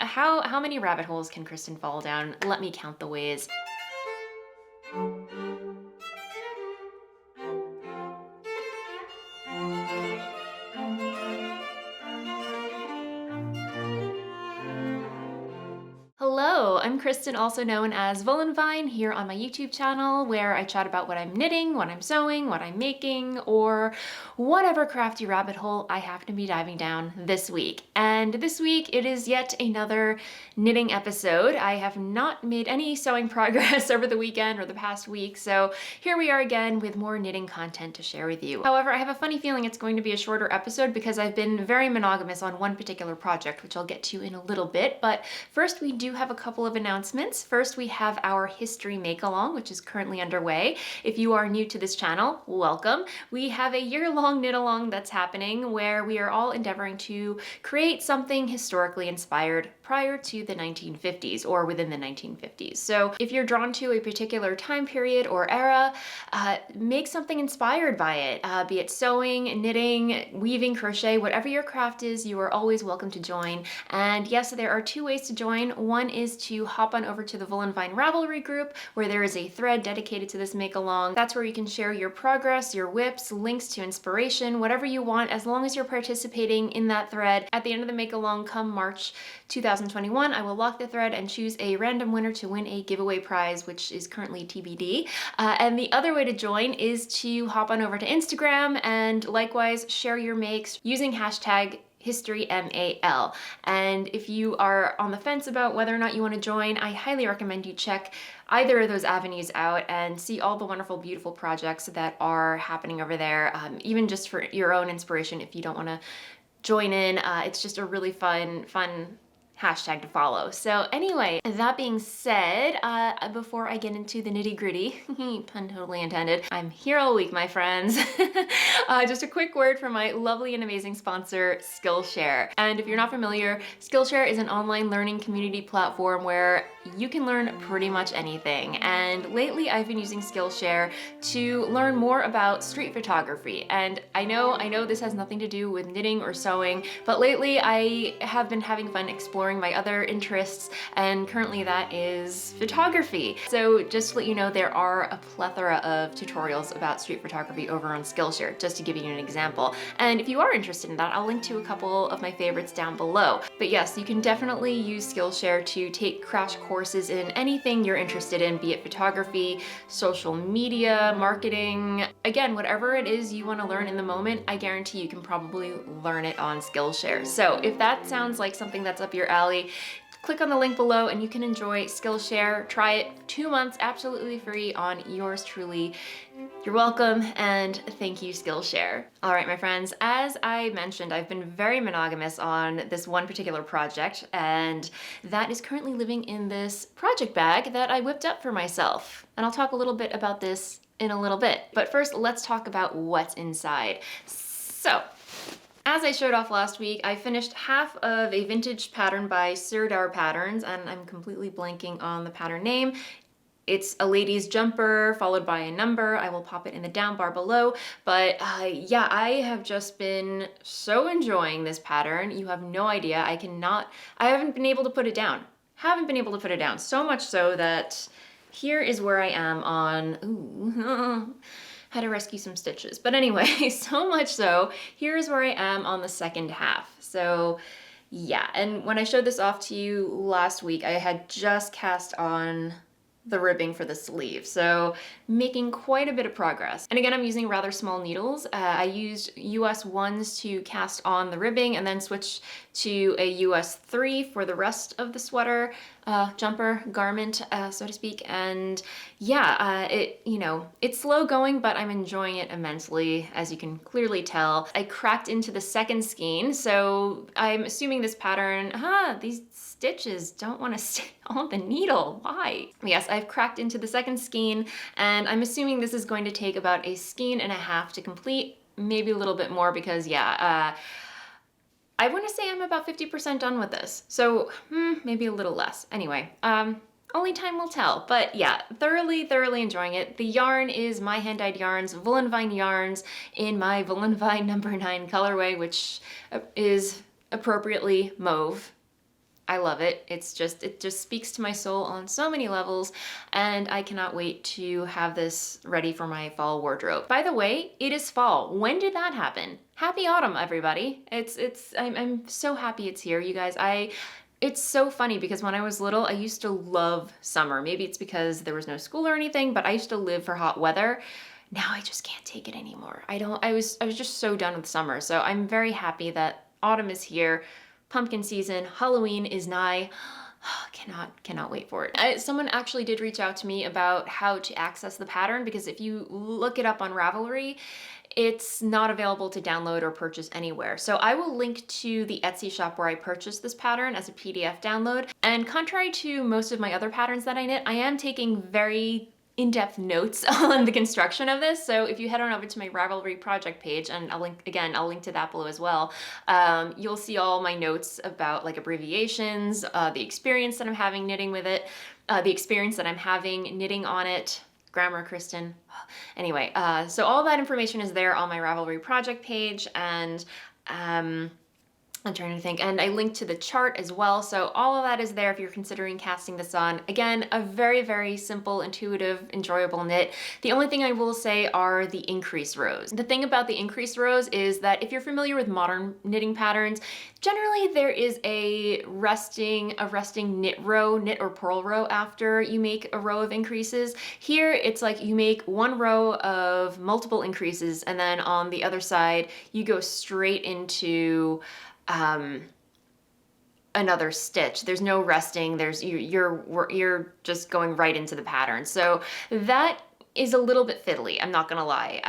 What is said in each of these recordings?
how many rabbit holes can Kristen fall down? Let me count the ways. Hello, I'm Kristen, also known as Voolenvine, here on my YouTube channel, where I chat about what I'm knitting, what I'm sewing, what I'm making, or whatever crafty rabbit hole I happen to be diving down this week. And this week it is yet another knitting episode. I have not made any sewing progress over the weekend or the past week, so here we are again with more knitting content to share with you. However, I have a funny feeling it's going to be a shorter episode because I've been very monogamous on one particular project, which I'll get to in a little bit. But first, we do have a couple of announcements. First, we have our History Make-Along, which is currently underway. If you are new to this channel, welcome. We have a year-long knit-along that's happening where we are all endeavoring to create something historically inspired prior to the 1950s or within the 1950s. So if you're drawn to a particular time period or era, make something inspired by it, be it sewing, knitting, weaving, crochet, whatever your craft is, you are always welcome to join. And yes, there are two ways to join. One is to hop on over to the Voolenvine Ravelry group, where there is a thread dedicated to this make-along. That's where you can share your progress, your whips, links to inspiration, whatever you want, as long as you're participating in that thread. At the end of the make-along, come March 2021, I will lock the thread and choose a random winner to win a giveaway prize, which is currently TBD. And the other way to join is to hop on over to Instagram and likewise share your makes using hashtag HistoryMAL. And if you are on the fence about whether or not you want to join, I highly recommend you check either of those avenues out and see all the wonderful, beautiful projects that are happening over there, even just for your own inspiration if you don't want to join in. It's just a really fun hashtag to follow. So anyway, that being said, before I get into the nitty gritty, pun totally intended, I'm here all week, my friends. Just a quick word from my lovely and amazing sponsor, Skillshare. And if you're not familiar, Skillshare is an online learning community platform where you can learn pretty much anything. And lately I've been using Skillshare to learn more about street photography. And I know this has nothing to do with knitting or sewing, but lately I have been having fun exploring my other interests, and currently that is photography. So just to let you know, there are a plethora of tutorials about street photography over on Skillshare, just to give you an example. And if you are interested in that, I'll link to a couple of my favorites down below. But yes, you can definitely use Skillshare to take crash courses in anything you're interested in, be it photography, social media, marketing. Again, whatever it is you want to learn in the moment, I guarantee you can probably learn it on Skillshare. So if that sounds like something that's up your alley, click on the link below and you can enjoy Skillshare. Try it 2 months absolutely free on yours truly. You're welcome, and thank you, Skillshare. All right, my friends, as I mentioned, I've been very monogamous on this one particular project, and that is currently living in this project bag that I whipped up for myself. And I'll talk a little bit about this in a little bit. But first, let's talk about what's inside. So, as I showed off last week, I finished half of a vintage pattern by Sirdar Patterns, and I'm completely blanking on the pattern name. It's a lady's jumper followed by a number. I will pop it in the down bar below. But yeah, I have just been so enjoying this pattern. You have no idea. I haven't been able to put it down. So much so that here is where I am on, had to rescue some stitches. But anyway, so much so, here's where I am on the second half. So yeah, and when I showed this off to you last week, I had just cast on the ribbing for the sleeve, so making quite a bit of progress. And again, I'm using rather small needles. I used US 1s to cast on the ribbing and then switched to a US 3 for the rest of the sweater, jumper, garment, so to speak. And yeah, it's slow going, but I'm enjoying it immensely, as you can clearly tell. I cracked into the second skein, so I'm assuming this pattern, these stitches don't want to stay on the needle. Why? Yes, I've cracked into the second skein, and I'm assuming this is going to take about a skein and a half to complete, maybe a little bit more, because yeah, I want to say I'm about 50% done with this. So maybe a little less. Anyway, only time will tell. But yeah, thoroughly enjoying it. The yarn is my hand-dyed yarns, Voolenvine yarns, in my Voolenvine number 9 colorway, which is appropriately mauve. I love it. It just speaks to my soul on so many levels, and I cannot wait to have this ready for my fall wardrobe. By the way, it is fall. When did that happen? Happy autumn, everybody. I'm so happy it's here, you guys. It's so funny because when I was little, I used to love summer. Maybe it's because there was no school or anything, but I used to live for hot weather. Now I just can't take it anymore. I was just so done with summer. So I'm very happy that autumn is here. Pumpkin season, Halloween is nigh. Cannot wait for it. Someone actually did reach out to me about how to access the pattern, because if you look it up on Ravelry, it's not available to download or purchase anywhere. So I will link to the Etsy shop where I purchased this pattern as a PDF download. And contrary to most of my other patterns that I knit, I am taking very in-depth notes on the construction of this. So if you head on over to my Ravelry project page, and I'll link to that below as well, you'll see all my notes about like abbreviations, the experience that I'm having knitting with it, the experience that I'm having knitting on it. Grammar, Kristen. Anyway, so all that information is there on my Ravelry project page, and I'm trying to think, and I linked to the chart as well. So all of that is there if you're considering casting this on. Again, a very, very simple, intuitive, enjoyable knit. The only thing I will say are the increase rows. The thing about the increase rows is that if you're familiar with modern knitting patterns, generally there is a resting knit row, knit or purl row after you make a row of increases. Here, it's like you make one row of multiple increases, and then on the other side, you go straight into another stitch. There's no resting. You're just going right into the pattern. So that is a little bit fiddly. I'm not gonna lie.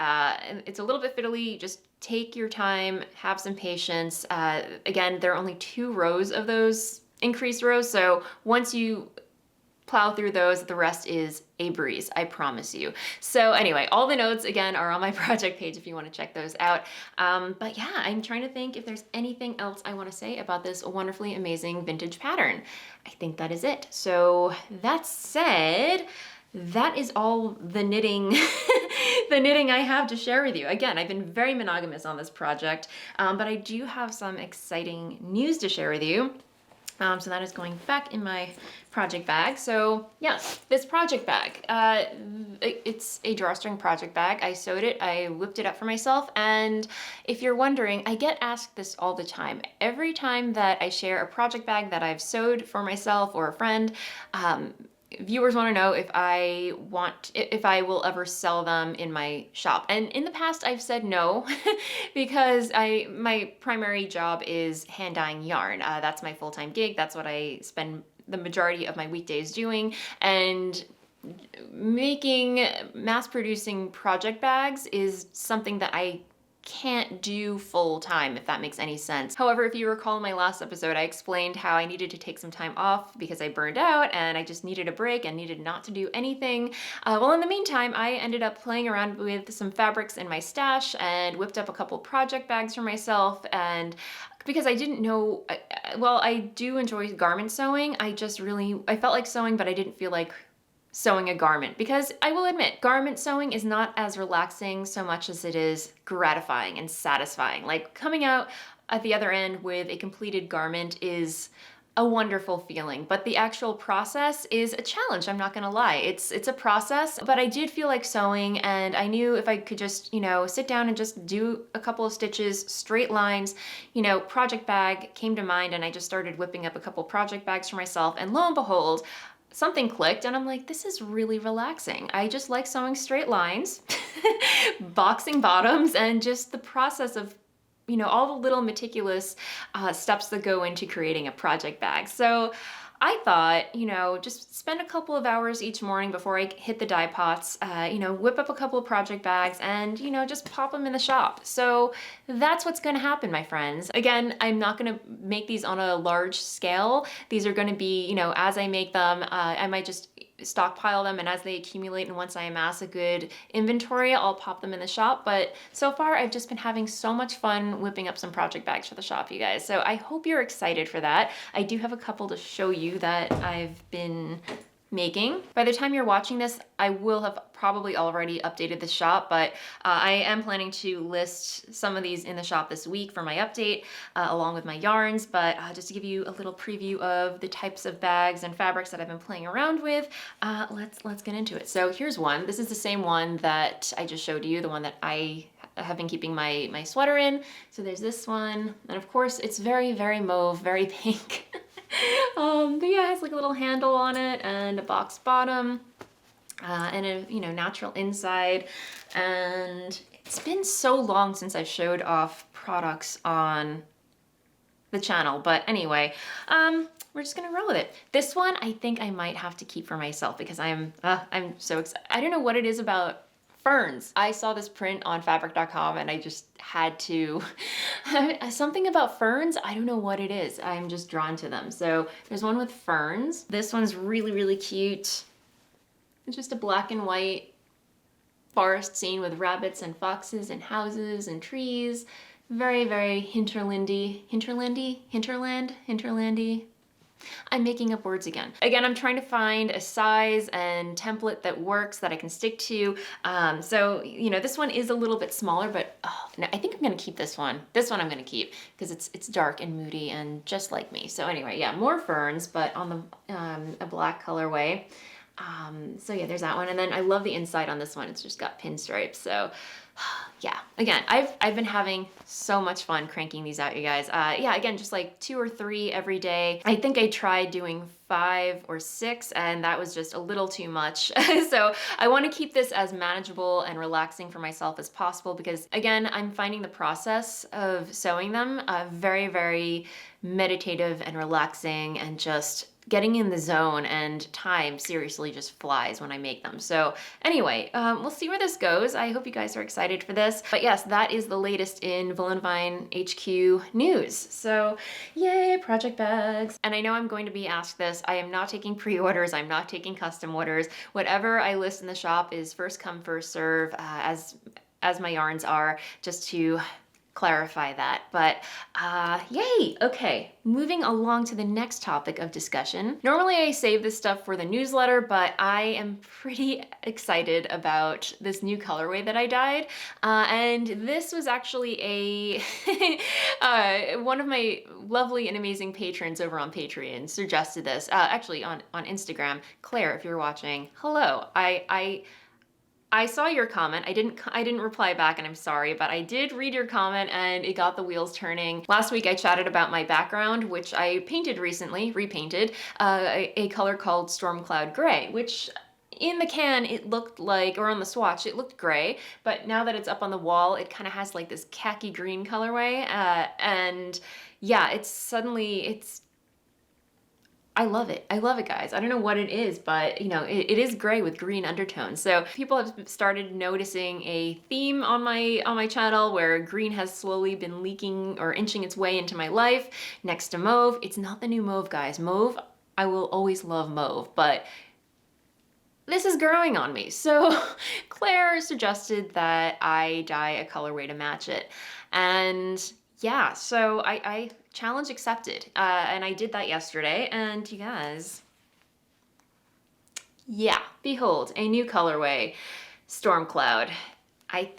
It's a little bit fiddly. Just take your time, have some patience. Again, there are only 2 rows of those increased rows. So once you plow through those, the rest is a breeze, I promise you. So anyway, all the notes again are on my project page if you want to check those out. But yeah, I'm trying to think if there's anything else I want to say about this wonderfully amazing vintage pattern. I think that is it. So that said, that is all the knitting the knitting I have to share with you. Again, I've been very monogamous on this project, but I do have some exciting news to share with you. So that is going back in my project bag. So yes, this project bag, it's a drawstring project bag. I sewed it, I whipped it up for myself. And if you're wondering, I get asked this all the time. Every time that I share a project bag that I've sewed for myself or a friend, viewers want to know if I will ever sell them in my shop. And in the past I've said no because my primary job is hand dyeing yarn. That's my full-time gig. That's what I spend the majority of my weekdays doing. And mass producing project bags is something that I can't do full time, if that makes any sense. However, if you recall in my last episode, I explained how I needed to take some time off because I burned out and I just needed a break and needed not to do anything. Well, in the meantime, I ended up playing around with some fabrics in my stash and whipped up a couple project bags for myself. And because I didn't know, well, I do enjoy garment sewing. I felt like sewing, but I didn't feel like sewing a garment, because I will admit, garment sewing is not as relaxing so much as it is gratifying and satisfying. Like coming out at the other end with a completed garment is a wonderful feeling, but the actual process is a challenge. I'm not gonna lie. It's a process, but I did feel like sewing, and I knew if I could just, sit down and just do a couple of stitches, straight lines, project bag came to mind, and I just started whipping up a couple project bags for myself, and lo and behold, something clicked, and I'm like, this is really relaxing. I just like sewing straight lines, boxing bottoms, and just the process of, all the little meticulous steps that go into creating a project bag. So I thought, just spend a couple of hours each morning before I hit the dye pots, whip up a couple of project bags and, just pop them in the shop. So that's what's going to happen, my friends. Again, I'm not going to make these on a large scale. These are going to be, as I make them, I might just stockpile them, and as they accumulate and once I amass a good inventory, I'll pop them in the shop. But so far I've just been having so much fun whipping up some project bags for the shop, you guys. So I hope you're excited for that. I do have a couple to show you that I've been making. By the time you're watching this, I will have probably already updated the shop, but I am planning to list some of these in the shop this week for my update, along with my yarns. But just to give you a little preview of the types of bags and fabrics that I've been playing around with, let's get into it. So here's one. This is the same one that I just showed you, the one that I have been keeping my sweater in. So there's this one, and of course it's very, very mauve, very pink. But yeah, it has like a little handle on it and a box bottom, and a natural inside. And it's been so long since I showed off products on the channel, but anyway, we're just gonna roll with it. This one I think I might have to keep for myself because I'm so excited. I don't know what it is about ferns. I saw this print on fabric.com and I just had to, something about ferns, I don't know what it is. I'm just drawn to them. So there's one with ferns. This one's really, really cute. It's just a black and white forest scene with rabbits and foxes and houses and trees. Very, very hinterlandy. I'm making up words again. Again, I'm trying to find a size and template that works, that I can stick to. So, this one is a little bit smaller, but no, I think I'm gonna keep this one. This one I'm gonna keep because it's dark and moody and just like me. So anyway, yeah, more ferns, but on the a black colorway. So yeah, there's that one. And then I love the inside on this one. It's just got pinstripes. So yeah, again, I've been having so much fun cranking these out, you guys. Yeah, again, just like 2 or 3 every day. I think I tried doing 5 or 6 and that was just a little too much. So I want to keep this as manageable and relaxing for myself as possible because again, I'm finding the process of sewing them very, very meditative and relaxing and just getting in the zone, and time seriously just flies when I make them. So anyway, we'll see where this goes. I hope you guys are excited for this. But yes, that is the latest in Voolenvine HQ news. So yay, project bags. And I know I'm going to be asked this. I am not taking pre-orders. I'm not taking custom orders. Whatever I list in the shop is first come, first serve, as my yarns are, just to clarify that. But yay. Okay, moving along to the next topic of discussion. Normally I save this stuff for the newsletter, but I am pretty excited about this new colorway that I dyed. And this was actually one of my lovely and amazing patrons over on Patreon suggested this, actually on Instagram. Claire, if you're watching, hello. I saw your comment. I didn't reply back and I'm sorry, but I did read your comment and it got the wheels turning. Last week I chatted about my background, which I painted recently, repainted, a color called Storm Cloud Gray, which in the can it looked like, or on the swatch, it looked gray, but now that it's up on the wall, it kind of has like this khaki green colorway. And yeah, I love it. I love it, guys. I don't know what it is, but it is gray with green undertones. So people have started noticing a theme on my channel where green has slowly been leaking or inching its way into my life next to mauve. It's not the new mauve, guys. Mauve, I will always love mauve, but this is growing on me. So Claire suggested that I dye a colorway to match it. And yeah, so I challenge accepted. And I did that yesterday, and you guys, yeah, behold, a new colorway, Storm Cloud. I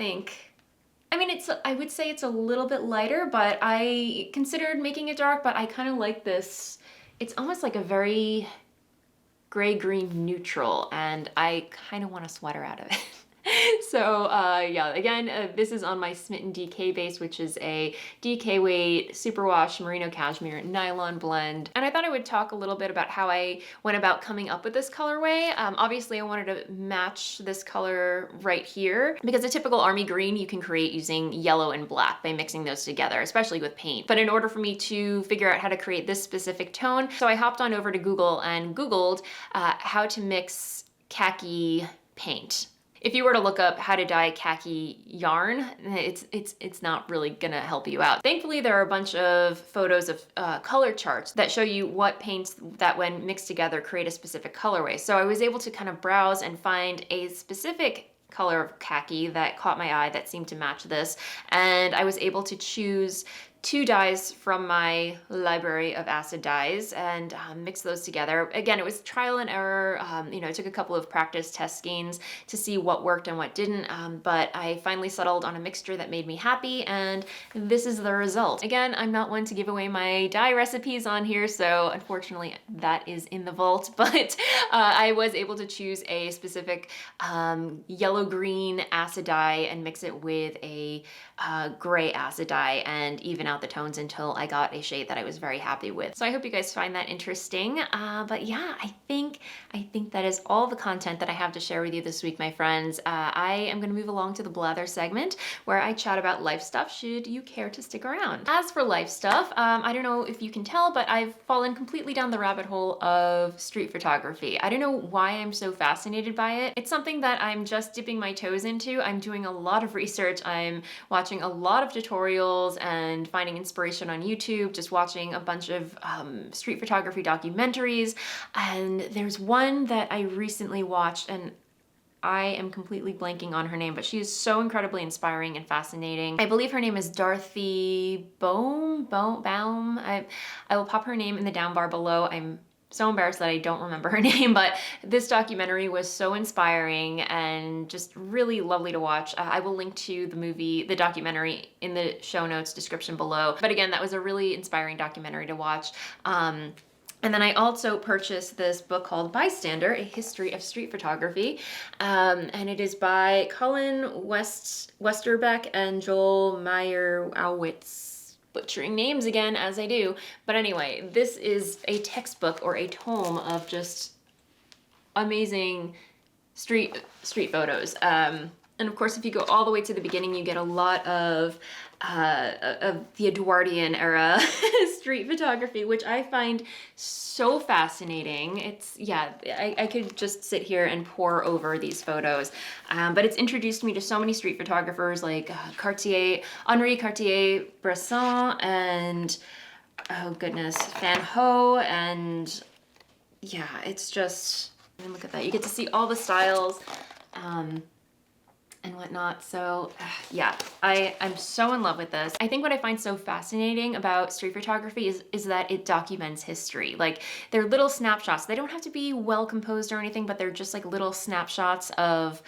would say it's a little bit lighter, but I considered making it dark, but I kind of like this. It's almost like a very gray-green neutral, and I kind of want a sweater out of it. So yeah, again, this is on my Smitten DK base, which is a DK weight superwash merino cashmere nylon blend. And I thought I would talk a little bit about how I went about coming up with this colorway. Obviously I wanted to match this color right here because a typical army green you can create using yellow and black by mixing those together, especially with paint. But in order for me to figure out how to create this specific tone, so I hopped on over to Google and Googled how to mix khaki paint. If you were to look up how to dye khaki yarn, it's not really gonna help you out. Thankfully, there are a bunch of photos of color charts that show you what paints that when mixed together create a specific colorway. So I was able to kind of browse and find a specific color of khaki that caught my eye that seemed to match this, and I was able to choose 2 dyes from my library of acid dyes and mix those together. Again, it was trial and error. You know, I took a couple of practice test skeins to see what worked and what didn't, but I finally settled on a mixture that made me happy, and this is the result. Again, I'm not one to give away my dye recipes on here, so unfortunately that is in the vault, but I was able to choose a specific yellow-green acid dye and mix it with a gray acid dye and even out the tones until I got a shade that I was very happy with. So I hope you guys find that interesting. But yeah, I think that is all the content that I have to share with you this week, my friends. I am going to move along to the blather segment where I chat about life stuff, should you care to stick around. As for life stuff, I don't know if you can tell, but I've fallen completely down the rabbit hole of street photography. I don't know why I'm so fascinated by it. It's something that I'm just dipping my toes into. I'm doing a lot of research. I'm watching a lot of tutorials and finding inspiration on YouTube, just watching a bunch of street photography documentaries. And there's one that I recently watched, and I am completely blanking on her name, but she is so incredibly inspiring and fascinating. I believe her name is Dorothy Bohm. I will pop her name in the down bar below. I'm so embarrassed that I don't remember her name, but this documentary was so inspiring and just really lovely to watch. I will link to the documentary in the show notes description below. But again, that was a really inspiring documentary to watch. And then I also purchased this book called Bystander, A History of Street Photography. And it is by Colin Westerbeck and Joel Meyer-Owitz. Butchering names again, as I do. But anyway, this is a textbook or a tome of just amazing street photos. And of course, if you go all the way to the beginning, you get a lot of the Edwardian era street photography, which I find so fascinating. It's, yeah, I could just sit here and pore over these photos. But it's introduced me to so many street photographers like Henri Cartier-Bresson and, oh goodness, Van Gogh, and yeah, it's just, I mean, look at that. You get to see all the styles. And whatnot. So yeah, I'm so in love with this. I think what I find so fascinating about street photography is that it documents history. Like, they're little snapshots. They don't have to be well composed or anything, but they're just like little snapshots of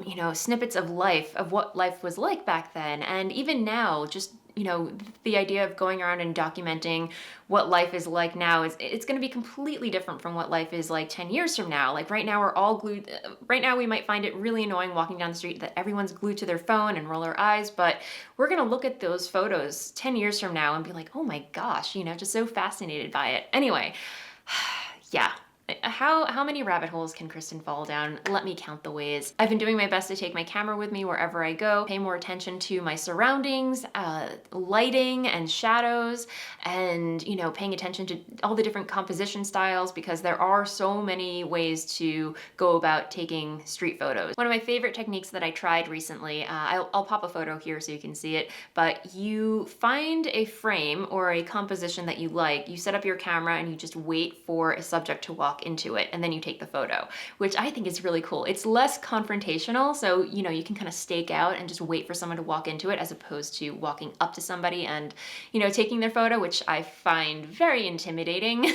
you know, snippets of life, of what life was like back then. And even now, just, you know, the idea of going around and documenting what life is like now it's going to be completely different from what life is like 10 years from now. Like right now we're all glued. Right now we might find it really annoying walking down the street that everyone's glued to their phone and roll our eyes, but we're going to look at those photos 10 years from now and be like, oh my gosh, you know, just so fascinated by it. Anyway, yeah. How many rabbit holes can Kristen fall down? Let me count the ways. I've been doing my best to take my camera with me wherever I go, pay more attention to my surroundings, lighting and shadows, and, you know, paying attention to all the different composition styles, because there are so many ways to go about taking street photos. One of my favorite techniques that I tried recently, I'll pop a photo here so you can see it, but you find a frame or a composition that you like, you set up your camera and you just wait for a subject to walk into it, and then you take the photo, which I think is really cool. It's less confrontational, so, you know, you can kind of stake out and just wait for someone to walk into it, as opposed to walking up to somebody and, you know, taking their photo, which I find very intimidating,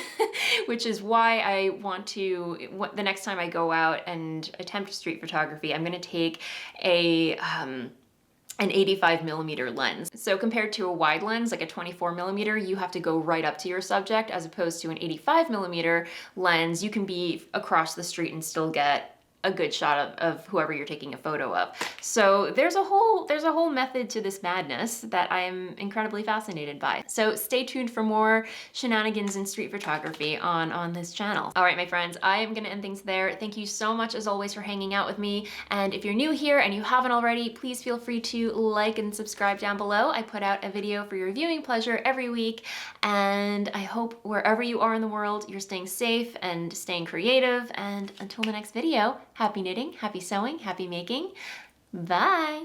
which is why I want to, the next time I go out and attempt street photography, I'm going to take an 85mm lens. So compared to a wide lens, like a 24mm, you have to go right up to your subject, as opposed to an 85mm lens, you can be across the street and still get a good shot of whoever you're taking a photo of. So there's a whole method to this madness that I'm incredibly fascinated by. So stay tuned for more shenanigans in street photography on this channel. All right, my friends, I am gonna end things there. Thank you so much as always for hanging out with me. And if you're new here and you haven't already, please feel free to like and subscribe down below. I put out a video for your viewing pleasure every week, and I hope wherever you are in the world, you're staying safe and staying creative. And until the next video, happy knitting, happy sewing, happy making. Bye.